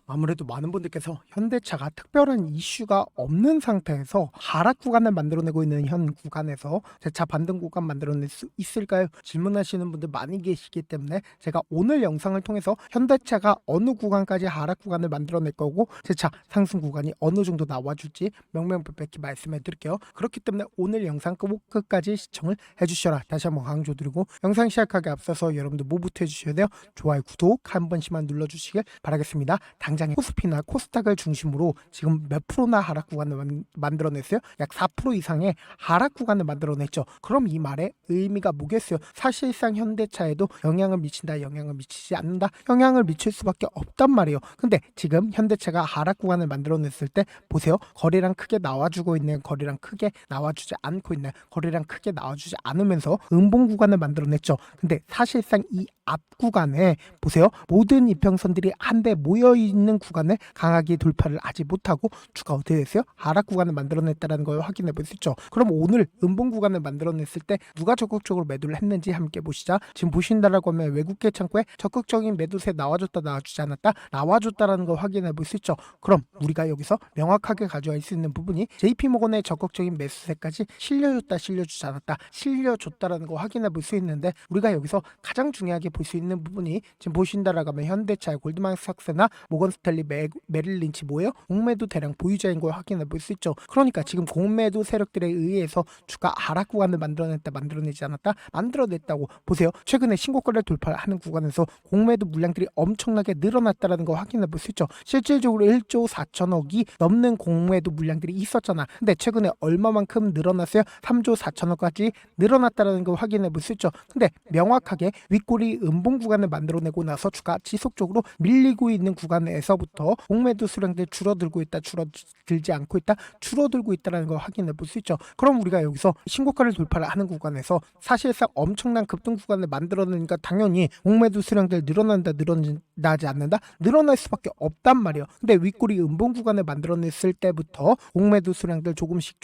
아무래도 많은 분들께서 현대차가 특별한 이슈가 없는 상태에서 하락 구간을 만들어내고 있는 현 구간에서 제 차 반등 구간 만들어낼 수 있을까요? 질문하시는 분들 많이 계시기 때문에 제가 오늘 영상을 통해서 현대차가 어느 구간까지 하락 구간을 만들어낼 거고 제 차 상승 구간이 어느 정도 나와줄지 명명백백히 말씀해 드릴게요. 그렇기 때문에 오늘 영상 끝까지 시청을 해주셔라 다시 한번 강조드리고, 영상 시작하기 앞서서 여러분들 뭐부터 해주셔야 돼요? 좋아요, 구독 한 번씩만 눌러주시길 바라겠습니다. 당장에 코스피나 코스닥을 중심으로 지금 몇 프로나 하락 구간을 만들어냈어요? 약 4% 이상의 하락 구간을 만들어냈죠. 그럼 이 말의 의미가 뭐겠어요? 사실상 현대차에도 영향을 미친다, 영향을 미치지 않는다, 영향을 미칠 수밖에 없단 말이에요. 근데 지금 현대차가 하락 구간을 만들어냈을 때 보세요. 거래량 크게 나와주고 있는, 거래량 크게 나와주지 않고 있는, 거래량 크게 나와주지 않으면서 음봉 구간을 만들어냈죠. 근데 사실상 이 앞 구간에 보세요. 모든 이평선들이 한데 모여있는 구간을 강하게 돌파를 하지 못하고 주가 어떻게 됐어요? 하락 구간을 만들어냈다는 걸 확인해 볼 수 있죠. 그럼 오늘 음봉 구간을 만들어냈을 때 누가 적극적으로 매도를 했는지 함께 보시자. 지금 보신다라고 하면 외국계 창구에 적극적인 매도세 나와줬다, 나와주지 않았다, 나와줬다라는 걸 확인해 볼 수 있죠. 그럼 우리가 여기서 명확하게 가져갈 수 있는 부분이 JP모건의 적극적인 매수세까지 실려줬다, 실려주지 않았다, 실려줬다라는 걸 확인해 볼 수 있는데, 우리가 여기서 가장 중요하게 볼 수 있는 부분이 지금 보신다라고 하면 현대차의 골드만삭스나 모건스탠리, 메릴린치 뭐예요? 공매도 대량 보유자인 걸 확인해 볼 수 있죠. 그러니까 지금 공매도 세력들에 의해서 주가 하락 구간을 만들어냈다, 만들어내지 않았다, 만들어냈다고 보세요. 최근에 신고가를 돌파하는 구간에서 공매도 물량들이 엄청나게 늘어났다는 걸 확인해 볼 수 있죠. 실질적으로 1조 4천억이 넘는 공매도 물량들이 있었잖아. 근데 최근에 얼마만큼 늘어났어요? 3조 4천억까지 늘어났다는 걸 확인해 볼 수 있죠. 근데 명확하게 윗꼬리 음봉 구간을 만들어내고 나서 주가 지속적으로 밀리고 있는 구간에서부터 공매도 수량들이 줄어들고 있다, 줄어들지 않고 있다, 줄어들고 있다는 걸 확인해 볼 수 있죠. 그럼 우리가 여기서 신고가를 돌파를 하는 구간에서 사실상 엄청난 급등 구간을 만들어내니까 당연히 공매도 수량들 늘어난다, 늘어나지 않는다, 늘어날 수밖에 없단 말이에요. 근데 윗꼬리 음봉 구간을 만들어냈을 때부터 공매도 수량들 조금씩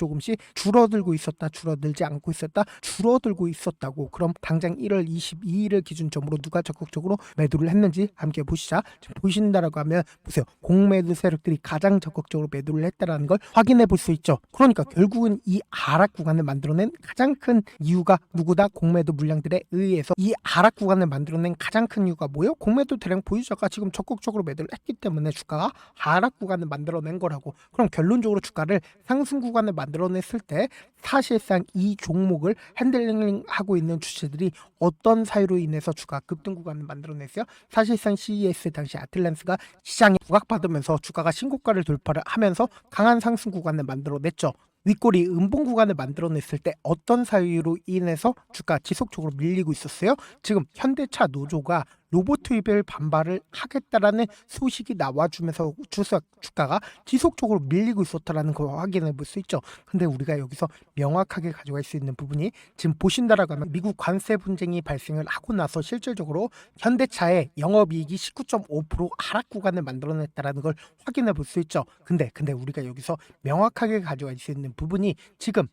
줄어들고 있었다, 줄어들지 않고 있었다, 줄어들고 있었다고. 그럼 당장 1월 22일을 기준점으로 누가 적극적으로 매도를 했는지 함께 보시자. 지금 보신다라고 하면 보세요. 공매도 세력들이 가장 적극적으로 매도를 했다라는 걸 확인해 볼 수 있죠. 그러니까 결국은 이 하락 구간을 만들어낸 가장 큰 이유가 누구다? 공매도 물량들에 의해서 이 하락 구간을 만들어낸 가장 큰 이유가 뭐예요? 공매도 대량 보유자가 지금 적극적으로 매도를 했기 때문에 주가가 하락 구간을 만들어낸 거라고. 그럼 결론적으로 주가를 상승 구간을 만들어냈을 때 사실상 이 종목을 핸들링하고 있는 주체들이 어떤 사유로 인해서 주가 급등 구간을 만들어냈어요? 사실상 CES 당시 아틀란스가 시장에 부각받으면서 주가가 신고가를 돌파를 하면서 강한 상승 구간을 만들어냈죠. 윗꼬리 음봉 구간을 만들어냈을 때 어떤 사유로 인해서 주가 지속적으로 밀리고 있었어요? 지금 현대차 노조가 로봇 투입을 반발을 하겠다라는 소식이 나와주면서 주가가 지속적으로 밀리고 있었다라는 걸 확인해 볼 수 있죠. 근데 우리가 여기서 명확하게 가져갈 수 있는 부분이 지금 보신다라고 하면 미국 관세 분쟁이 발생을 하고 나서 실질적으로 현대차의 영업이익이 19.5% 하락 구간을 만들어냈다라는 걸 확인해 볼 수 있죠. 근데 우리가 여기서 명확하게 가져갈 수 있는 부분이 지금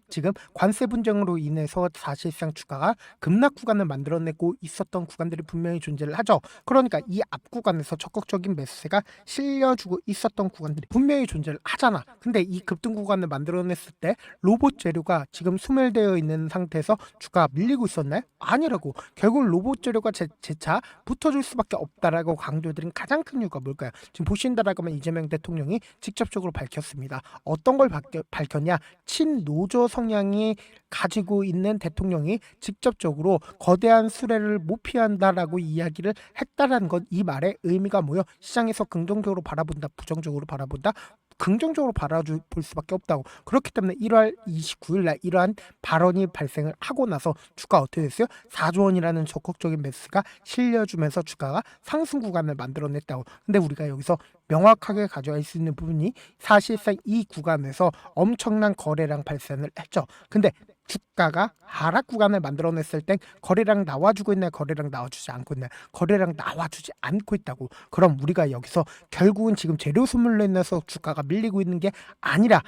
관세 분쟁으로 인해서 사실상 주가가 급락 구간을 만들어내고 있었던 구간들이 분명히 존재를 하죠. 그러니까 이 앞 구간에서 적극적인 매수세가 실려주고 있었던 구간들이 분명히 존재를 하잖아. 근데 이 급등 구간을 만들어냈을 때 로봇 재료가 지금 소멸되어 있는 상태에서 주가가 밀리고 있었나요? 아니라고. 결국 로봇 재료가 재차 붙어줄 수밖에 없다라고 강조드린 가장 큰 이유가 뭘까요? 지금 보신다라고 하면 이재명 대통령이 직접적으로 밝혔습니다. 어떤 걸 밝혔냐? 친노조 성향이 가지고 있는 대통령이 직접적으로 거대한 수혜를 못 피한다라고 이야기를 했다라는 건 이 말의 의미가 뭐예요? 시장에서 긍정적으로 바라본다, 부정적으로 바라본다? 긍정적으로 바라볼 수밖에 없다고. 그렇기 때문에 1월 29일 날 이러한 발언이 발생을 하고 나서 주가 어떻게 됐어요? 4조 원이라는 적극적인 매수가 실려주면서 주가가 상승 구간을 만들어냈다고. 근데 우리가 여기서 명확하게 가져갈 수 있는 부분이 사실상 이 구간에서 엄청난 거래량 발생을 했죠. 근데 주가가 하락 구간을 만들어냈을 땐 거래량 나와주고 있나요? 거래량 나와주지 않고 있나요? 거래량 나와주지 않고 있다고. 그럼 우리가 여기서 결국은 지금 재료 소멸로 인해서 주가가 밀리고 있는 게 아니라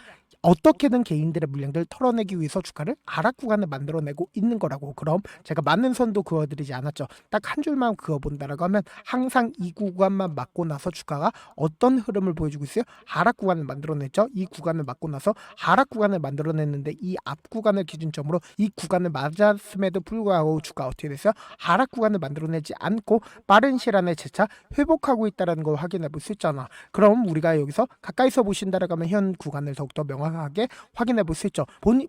어떻게든 개인들의 물량들을 털어내기 위해서 주가를 하락 구간을 만들어내고 있는 거라고. 그럼 제가 많은 선도 그어드리지 않았죠. 딱 한 줄만 그어본다라고 하면 항상 이 구간만 맞고 나서 주가가 어떤 흐름을 보여주고 있어요? 하락 구간을 만들어냈죠. 이 구간을 맞고 나서 하락 구간을 만들어냈는데 이 앞 구간을 기준점으로 이 구간을 맞았음에도 불구하고 주가 어떻게 됐어요? 하락 구간을 만들어내지 않고 빠른 시일 안에 재차 회복하고 있다는 걸 확인해 볼 수 있잖아. 그럼 우리가 여기서 가까이서 보신다라고 하면 현 구간을 더욱더 명확하게 확인해 볼 수 있죠.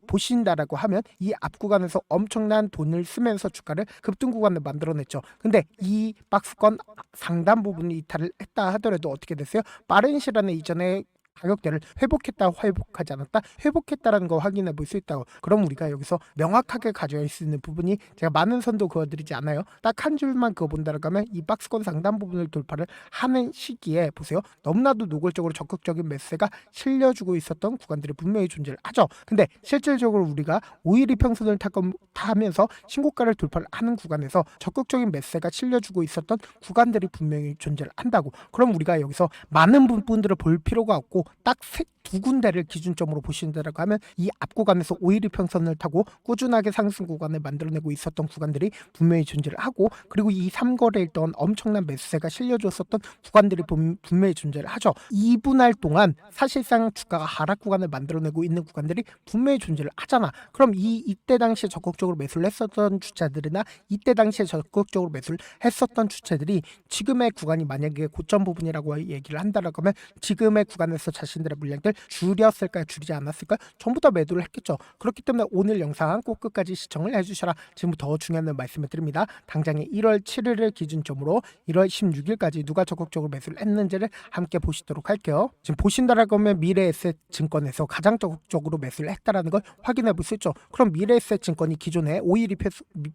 보신다라고 하면 이 앞 구간에서 엄청난 돈을 쓰면서 주가를 급등 구간을 만들어냈죠. 근데 이 박스권 상단 부분이 이탈을 했다 하더라도 어떻게 됐어요? 빠른 시일 안에 이전에 가격대를 회복했다, 회복하지 않았다, 회복했다라는 거 확인해 볼 수 있다고. 그럼 우리가 여기서 명확하게 가져갈 수 있는 부분이, 제가 많은 선도 그어드리지 않아요. 딱 한 줄만 그어본다라고 하면 이 박스권 상단 부분을 돌파를 하는 시기에 보세요. 너무나도 노골적으로 적극적인 매수세가 실려주고 있었던 구간들이 분명히 존재를 하죠. 근데 실질적으로 우리가 5일 이평선을 타면서 신고가를 돌파를 하는 구간에서 적극적인 매수세가 실려주고 있었던 구간들이 분명히 존재를 한다고. 그럼 우리가 여기서 많은 부분들을 볼 필요가 없고 딱 두 군데를 기준점으로 보신다라고 하면 이 앞 구간에서 5일 이평선을 타고 꾸준하게 상승 구간을 만들어내고 있었던 구간들이 분명히 존재를 하고, 그리고 이 3거래일 동안 엄청난 매수세가 실려줬었던 구간들이 분명히 존재를 하죠. 2분할 동안 사실상 주가가 하락 구간을 만들어내고 있는 구간들이 분명히 존재를 하잖아. 그럼 이때 당시에 적극적으로 매수를 했었던 주체들이나 이때 당시에 적극적으로 매수를 했었던 주체들이 지금의 구간이 만약에 고점 부분이라고 얘기를 한다라고 하면 지금의 구간에서 자신들의 물량들 줄였을까요? 줄이지 않았을까요? 전부 다 매도를 했겠죠. 그렇기 때문에 오늘 영상 꼭 끝까지 시청을 해주셔라. 지금부터 더 중요한 말씀을 드립니다. 당장에 1월 7일을 기준점으로 1월 16일까지 누가 적극적으로 매수를 했는지를 함께 보시도록 할게요. 지금 보신다라고 하면 미래에셋 증권에서 가장 적극적으로 매수를 했다라는 걸 확인해 볼 수 있죠. 그럼 미래에셋 증권이 기존에 5일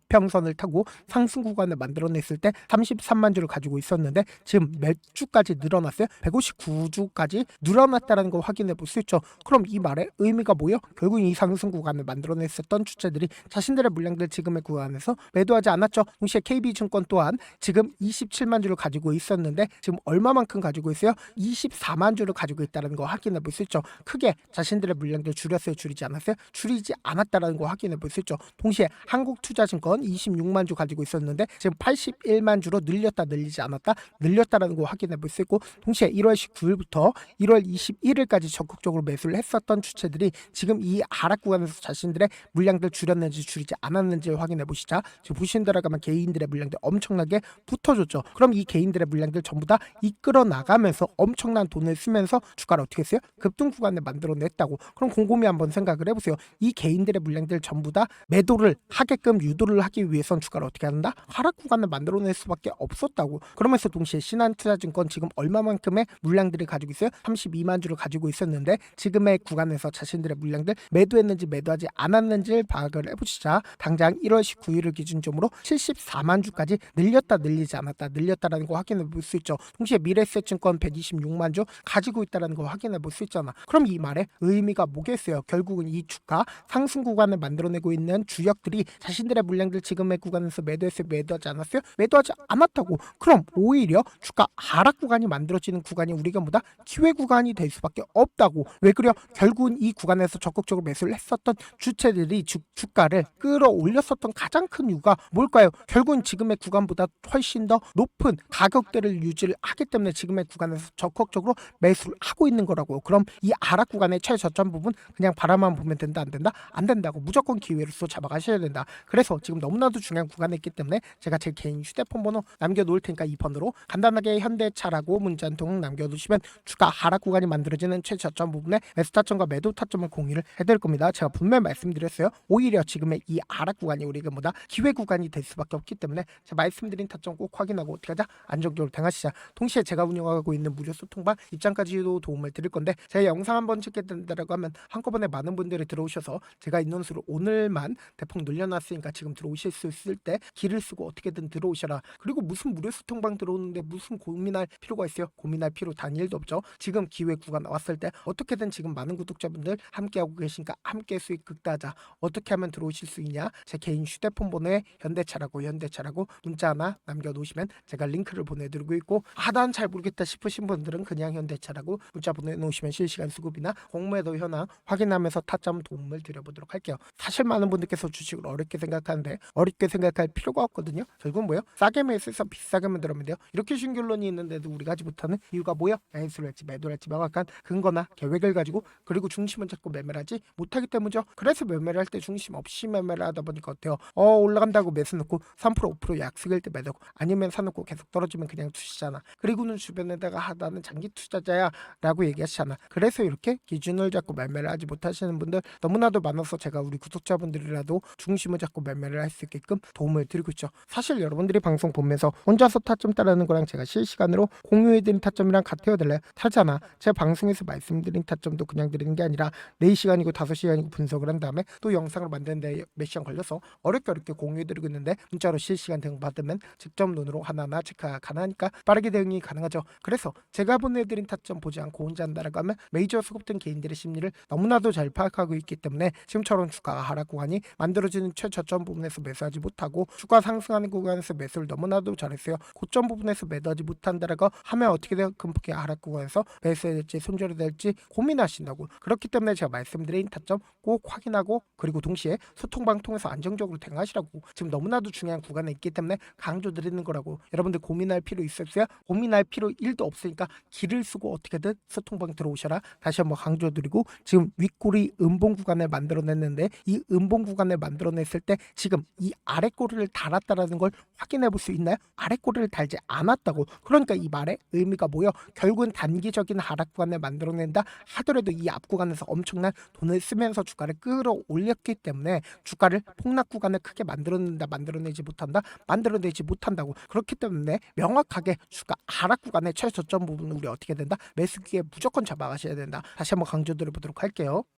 이평선을 타고 상승 구간을 만들어냈을 때 33만 주를 가지고 있었는데 지금 몇 주까지 늘어났어요? 159주까지 늘어났다는 걸 확인해 볼 수 있죠. 그럼 이 말의 의미가 뭐예요? 결국 이 상승 구간을 만들어냈었던 주체들이 자신들의 물량들 지금의 구간에서 매도하지 않았죠. 동시에 KB증권 또한 지금 27만 주를 가지고 있었는데 지금 얼마만큼 가지고 있어요? 24만 주를 가지고 있다는 거 확인해 볼 수 있죠. 크게 자신들의 물량들 줄였어요? 줄이지 않았어요? 줄이지 않았다는 거 확인해 볼 수 있죠. 동시에 한국투자증권 26만 주 가지고 있었는데 지금 81만 주로 늘렸다, 늘리지 않았다, 늘렸다라는 거 확인해 볼 수 있고, 동시에 1월 19일부터 1월 21일까지 적극적으로 매수를 했었던 주체들이 지금 이 하락 구간에서 자신들의 물량들 줄였는지 줄이지 않았는지를 확인해 보시자. 지금 보신다라고 하면 개인들의 물량들 엄청나게 붙어줬죠. 그럼 이 개인들의 물량들 전부 다 이끌어 나가면서 엄청난 돈을 쓰면서 주가를 어떻게 했어요? 급등 구간을 만들어냈다고. 그럼 곰곰이 한번 생각을 해보세요. 이 개인들의 물량들 전부 다 매도를 하게끔 유도를 하기 위해선 주가를 어떻게 한다? 하락 구간을 만들어낼 수밖에 없었다고. 그러면서 동시에 신한투자증권 지금 얼마만큼의 물량들을 가지고 있어요? 32만 주를 가지고 있었는데 지금의 구간에서 자신들의 물량들 매도했는지 매도하지 않았는지를 파악을 해보시자. 당장 1월 19일을 기준점으로 74만 주까지 늘렸다, 늘리지 않았다, 늘렸다라는 거 확인해 볼 수 있죠. 동시에 미래에셋증권 126만 주 가지고 있다는 거 확인해 볼 수 있잖아. 그럼 이 말의 의미가 뭐겠어요? 결국은 이 주가 상승 구간을 만들어내고 있는 주력들이 자신들의 물량들 지금의 구간에서 매도했어요? 매도하지 않았어요? 매도하지 않았다고. 그럼 오히려 주가 하락 구간이 만들어지는 구간이 우리가 뭐다? 기회 구간이 될 수밖에 없다고. 왜 그래요? 결국은 이 구간에서 적극적으로 매수를 했었던 주체들이 주가를 끌어올렸었던 가장 큰 이유가 뭘까요? 결국은 지금의 구간보다 훨씬 더 높은 가격대를 유지를 하기 때문에 지금의 구간에서 적극적으로 매수를 하고 있는 거라고요. 그럼 이 하락 구간의 최저점 부분 그냥 바라만 보면 된다, 안 된다? 안 된다고. 무조건 기회로서 잡아가셔야 된다. 그래서 지금 너무나도 중요한 구간에 있기 때문에 제가 제 개인 휴대폰 번호 남겨놓을 테니까 이 번호로 간단하게 현대차라고 문자 한 통 남겨두시면 주가 하락 구간이 만들어지는 최저점 부분에 매수 타점과 매도 타점을 공유를 해드릴 겁니다. 제가 분명히 말씀드렸어요. 오히려 지금의 이 하락 구간이 우리가 뭐다? 기회 구간이 될 수밖에 없기 때문에 제가 말씀드린 타점 꼭 확인하고 어떻게 하자? 안정적으로 대응하시자. 동시에 제가 운영하고 있는 무료 소통방 입장까지도 도움을 드릴 건데, 제가 영상 한번 찍게 된다고 하면 한꺼번에 많은 분들이 들어오셔서 제가 인원수를 오늘만 대폭 늘려놨으니까 지금 들어오실 수 있을 때 길을 쓰고 어떻게든 들어오셔라. 그리고 무슨 무료 소통방 들어오는데 무슨 고민할 필요가 있어요? 고민할 필요 단일도 없죠. 지금 기회 구간 왔을 때 있는데 어떻게든 지금 많은 구독자분들 함께하고 계시니까 함께 수익 극대화자 어떻게 하면 들어오실 수 있냐? 제 개인 휴대폰 번호에 현대차라고 문자 하나 남겨놓으시면 제가 링크를 보내드리고 있고 하단 잘 모르겠다 싶으신 분들은 그냥 현대차라고 문자 보내놓으시면 실시간 수급이나 공매도 현황 확인하면서 타점 도움을 드려보도록 할게요. 사실 많은 분들께서 주식을 어렵게 생각하는데 어렵게 생각할 필요가 없거든요. 결국은 뭐예요? 싸게 매수해서 비싸게 만들면 돼요. 이렇게 쉬운 결론이 있는데도 우리가 하지 못하는 이유가 뭐야? 매수를 할지 매도를 할지 명확한 근거나 계획을 가지고 그리고 중심을 잡고 매매를 하지 못하기 때문이죠. 그래서 매매를 할 때 중심 없이 매매를 하다 보니까 어때요? 올라간다고 매수 넣고 3% 5% 약속일 때 매도고 아니면 사놓고 계속 떨어지면 그냥 투시잖아. 그리고는 주변에다가 나는 장기 투자자야 라고 얘기하시잖아. 그래서 이렇게 기준을 잡고 매매를 하지 못하시는 분들 너무나도 많아서 제가 우리 구독자분들이라도 중심을 잡고 매매를 할 수 있게끔 도움을 드리고 있죠. 사실 여러분들이 방송 보면서 혼자서 타점 따르는 거랑 제가 실시간으로 공유해드린 타점이랑 같아요 될래요? 타잖아. 제가 방송에서 말씀드린 타점도 그냥 드리는 게 아니라 4시간이고 5시간이고 분석을 한 다음에 또 영상을 만드는데 몇 시간 걸려서 어렵게 공유해드리고 있는데 문자로 실시간 대응 받으면 직접 눈으로 하나하나 체크가 가능하니까 빠르게 대응이 가능하죠. 그래서 제가 보내드린 타점 보지 않고 혼자 한다라고 하면 메이저 수급등 개인들의 심리를 너무나도 잘 파악하고 있기 때문에 지금처럼 주가가 하락 구간이 만들어지는 최저점 부분에서 매수하지 못하고 주가 상승하는 구간에서 매수를 너무나도 잘했어요. 고점 부분에서 매도하지 못한다라고 하면 어떻게 돼요? 금폭의 하락 구간에서 매수해야 될지 손절해야 될지 고민하신다고. 그렇기 때문에 제가 말씀드린 타점 꼭 확인하고 그리고 동시에 소통방 통해서 안정적으로 대응하시라고 지금 너무나도 중요한 구간에 있기 때문에 강조드리는 거라고. 여러분들 고민할 필요 있었어요? 고민할 필요 1도 없으니까 길을 쓰고 어떻게든 소통방 들어오셔라. 다시 한번 강조드리고 지금 윗꼬리 음봉 구간을 만들어냈는데 이 음봉 구간을 만들어냈을 때 지금 이 아랫꼬리를 달았다라는 걸 확인해 볼 수 있나요? 아랫꼬리를 달지 않았다고. 그러니까 이 말의 의미가 뭐예요? 결국은 단기적인 하락 구간을 만들어낸다 하더라도 이 앞 구간에서 엄청난 돈을 쓰면서 주가를 끌어올렸기 때문에 주가를 폭락 구간을 크게 만들어내지 못한다고. 그렇기 때문에 명확하게 주가 하락 구간의 최저점 부분은 우리 어떻게 된다? 매수기에 무조건 잡아가셔야 된다. 다시 한번 강조드려 보도록 할게요.